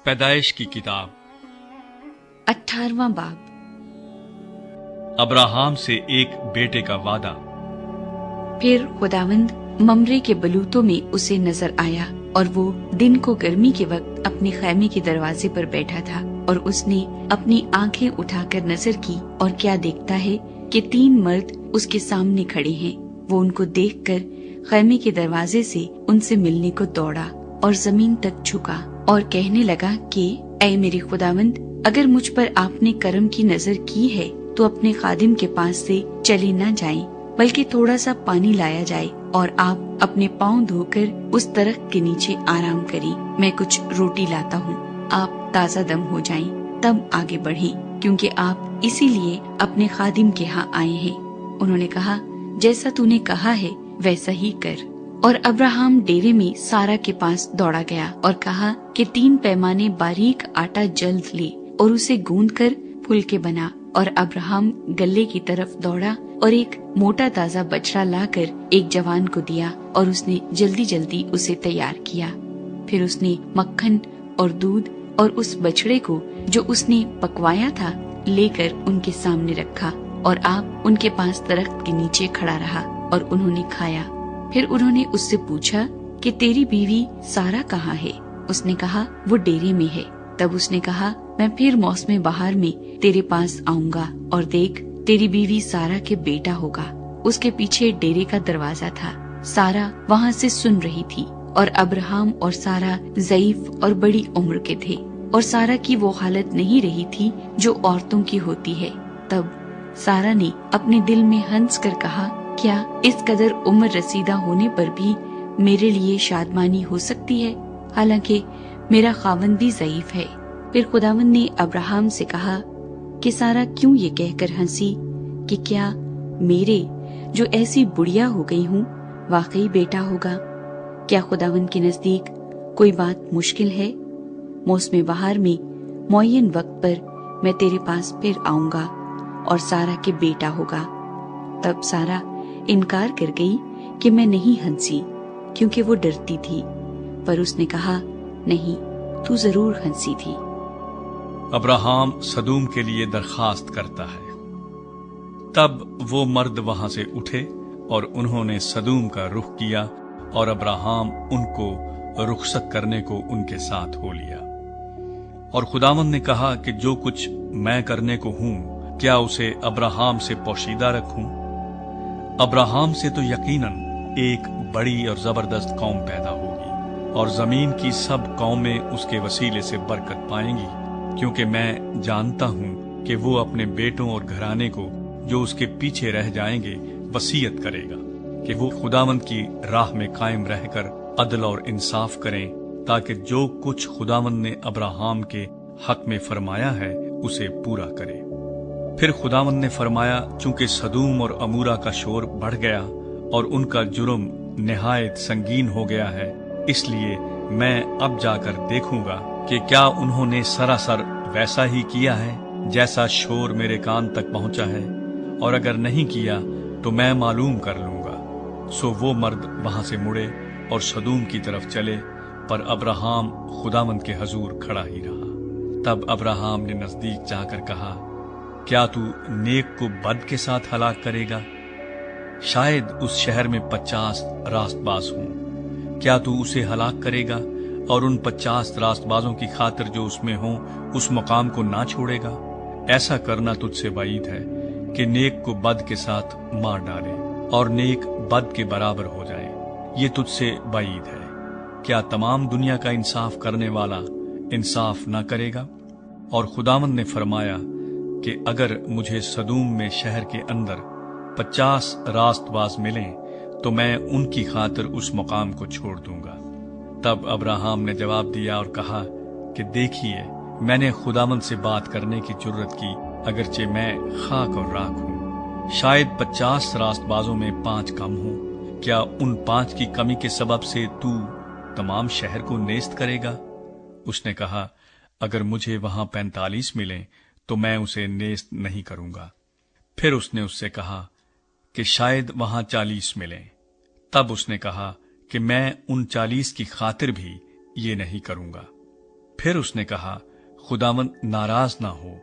पैदाइश की किताब 18वां बाब। अब्राहम से एक बेटे का वादा। फिर खुदावंद ममरे के बलूतों में उसे नजर आया और वो दिन को गर्मी के वक्त अपने खैमे के दरवाजे पर बैठा था, और उसने अपनी आंखें उठाकर नजर की और क्या देखता है कि 3 मर्द उसके सामने खड़े हैं। वो उनको देखकर खैमे के दरवाजे से उनसे मिलने को दौड़ा और जमीन तक झुका और कहने लगा कि ऐ मेरे खुदावंद, अगर मुझ पर आपने करम की नजर की है तो अपने खादिम के पास से चले न जाएं, बल्कि थोड़ा सा पानी लाया जाए और आप अपने पाँव धोकर उस दरख्त के नीचे आराम करें। मैं कुछ रोटी लाता हूँ, आप ताज़ा दम हो जाएं, तब आगे बढ़ें, क्योंकि आप इसीलिए अपने खादिम के यहाँ आए हैं। उन्होंने कहा, जैसा तूने कहा है वैसा ही कर। और अब्राहम डेरे में सारा के पास दौड़ा गया और कहा कि 3 पैमाने बारीक आटा जल्द ले और उसे गूंद कर फुलके बना। और अब्राहम गल्ले की तरफ दौड़ा और एक मोटा ताजा बछड़ा लाकर एक जवान को दिया और उसने जल्दी जल्दी उसे तैयार किया। फिर उसने मक्खन और दूध और उस बछड़े को जो उसने पकवाया था लेकर उनके सामने रखा, और आप उनके पास दरख्त के नीचे खड़ा रहा और उन्होंने खाया। फिर उन्होंने उससे पूछा कि तेरी बीवी सारा कहाँ है? उसने कहा, वो डेरे में है। तब उसने कहा, मैं फिर मौसम बहार में तेरे पास आऊंगा और देख, तेरी बीवी सारा के बेटा होगा। उसके पीछे डेरे का दरवाजा था। सारा वहाँ से सुन रही थी, और अब्राहम और सारा ज़ईफ और बड़ी उम्र के थे, और सारा की वो हालत नहीं रही थी जो औरतों की होती है। तब सारा ने अपने दिल में हंस कर कहा, क्या इस कदर उम्र रसीदा होने पर भी मेरे लिए शादमानी हो सकती है, हालांकि मेरा खावंद भी ज़ईफ है। फिर खुदावंद ने अब्राहम से कहा कि सारा क्यों ये कहकर हंसी कि क्या मेरे जो ऐसी बुढ़िया हो गई हूँ वाकई बेटा होगा? क्या खुदावंद के नजदीक कोई बात मुश्किल है? मौसम बहार में मुअय्यन वक्त पर मैं तेरे पास फिर आऊंगा और सारा के बेटा होगा। तब सारा इनकार कर गई कि मैं नहीं हंसी, क्योंकि वो डरती थी। पर उसने कहा, नहीं, तू जरूर हंसी थी। अब्राहम सदूम के लिए दरखास्त करता है। तब वो मर्द वहां से उठे और उन्होंने सदूम का रुख किया, और अब्राहम उनको रुखसत करने को उनके साथ हो लिया। और खुदावंद ने कहा कि जो कुछ मैं करने को हूं, क्या उसे अब्राहम से पोशीदा रखूं? अब्राहम से तो यकीनन एक बड़ी और जबरदस्त कौम पैदा होगी, और जमीन की सब कौमें उसके वसीले से बरकत पाएंगी, क्योंकि मैं जानता हूं कि वो अपने बेटों और घराने को जो उसके पीछे रह जाएंगे वसीयत करेगा कि वो खुदावंद की राह में कायम रहकर अदल और इंसाफ करें, ताकि जो कुछ खुदावंद ने अब्राहम के हक में फरमाया है उसे पूरा करे। फिर खुदावंद ने फरमाया, चूंकि सदूम और अमूरा का शोर बढ़ गया और उनका जुर्म निहायत संगीन हो गया है, इसलिए मैं अब जाकर देखूंगा कि क्या उन्होंने सरासर वैसा ही किया है जैसा शोर मेरे कान तक पहुंचा है, और अगर नहीं किया तो मैं मालूम कर लूंगा। सो वो मर्द वहां से मुड़े और सदूम की तरफ चले, पर अब्राहम खुदावंद के हजूर खड़ा ही रहा। तब अब्राहम ने नजदीक जाकर कहा, क्या तू नेक को बद के साथ हलाक करेगा? शायद उस शहर में 50 रास्तबाज हों, क्या तू उसे हलाक करेगा और उन 50 रास्तबाजों की खातिर जो उसमें हों उस मकाम को ना छोड़ेगा? ऐसा करना तुझसे बाईद है कि नेक को बद के साथ मार डाले और नेक बद के बराबर हो जाए। ये तुझसे बाईद है। क्या तमाम दुनिया का इंसाफ करने वाला इंसाफ ना करेगा? और खुदावंद ने फरमाया कि अगर मुझे सदूम में शहर के अंदर 50 रास्तबाज मिलें तो मैं उनकी खातिर उस मकाम को छोड़ दूंगा। तब अब्राहम ने जवाब दिया और कहा कि देखिए, मैंने खुदावंद से बात करने की जुर्रत की, अगरचे मैं खाक और राख हूं। शायद 50 रास्तबाजों में 5 कम हों। क्या उन 5 की कमी के सबब से तू तमाम शहर को नेस्त करेगा? उसने कहा, अगर मुझे वहां 45 मिलें तो मैं उसे नेस्त नहीं करूंगा। फिर उसने उससे कहा कि शायद वहां 40 मिलें। तब उसने कहा कि मैं उन 40 की खातिर भी ये नहीं करूंगा। फिर उसने कहा, खुदावंद नाराज ना हो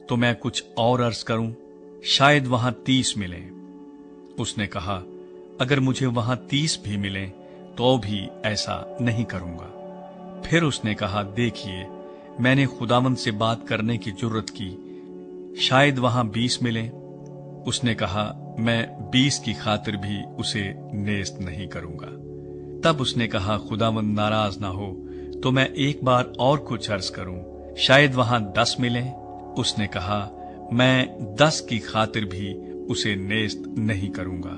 तो मैं कुछ और अर्ज करूं, शायद वहां 30 मिलें। उसने कहा, अगर मुझे वहां 30 भी मिलें तो भी ऐसा नहीं करूंगा। फिर उसने कहा, देखिए मैंने खुदावंद से बात करने की जुर्रत की, शायद वहां 20 मिलें। उसने कहा, मैं 20 की खातिर भी उसे नेस्त नहीं करूंगा। तब उसने कहा, खुदावंद नाराज ना हो तो मैं एक बार और कुछ अर्ज करूं, शायद वहां 10 मिलें। उसने कहा, मैं 10 की खातिर भी उसे नेस्त नहीं करूंगा।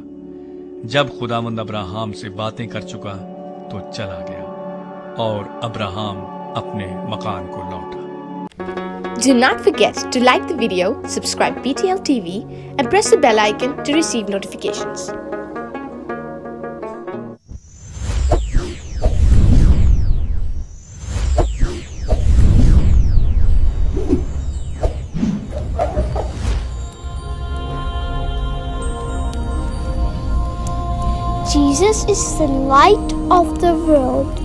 जब खुदावंद अब्राहम से बातें कर चुका तो चला गया और अब्राहम अपने मकान को लौटा। Do not forget to like the video, subscribe PTL TV and press the bell icon to receive notifications. Jesus is the light of the world.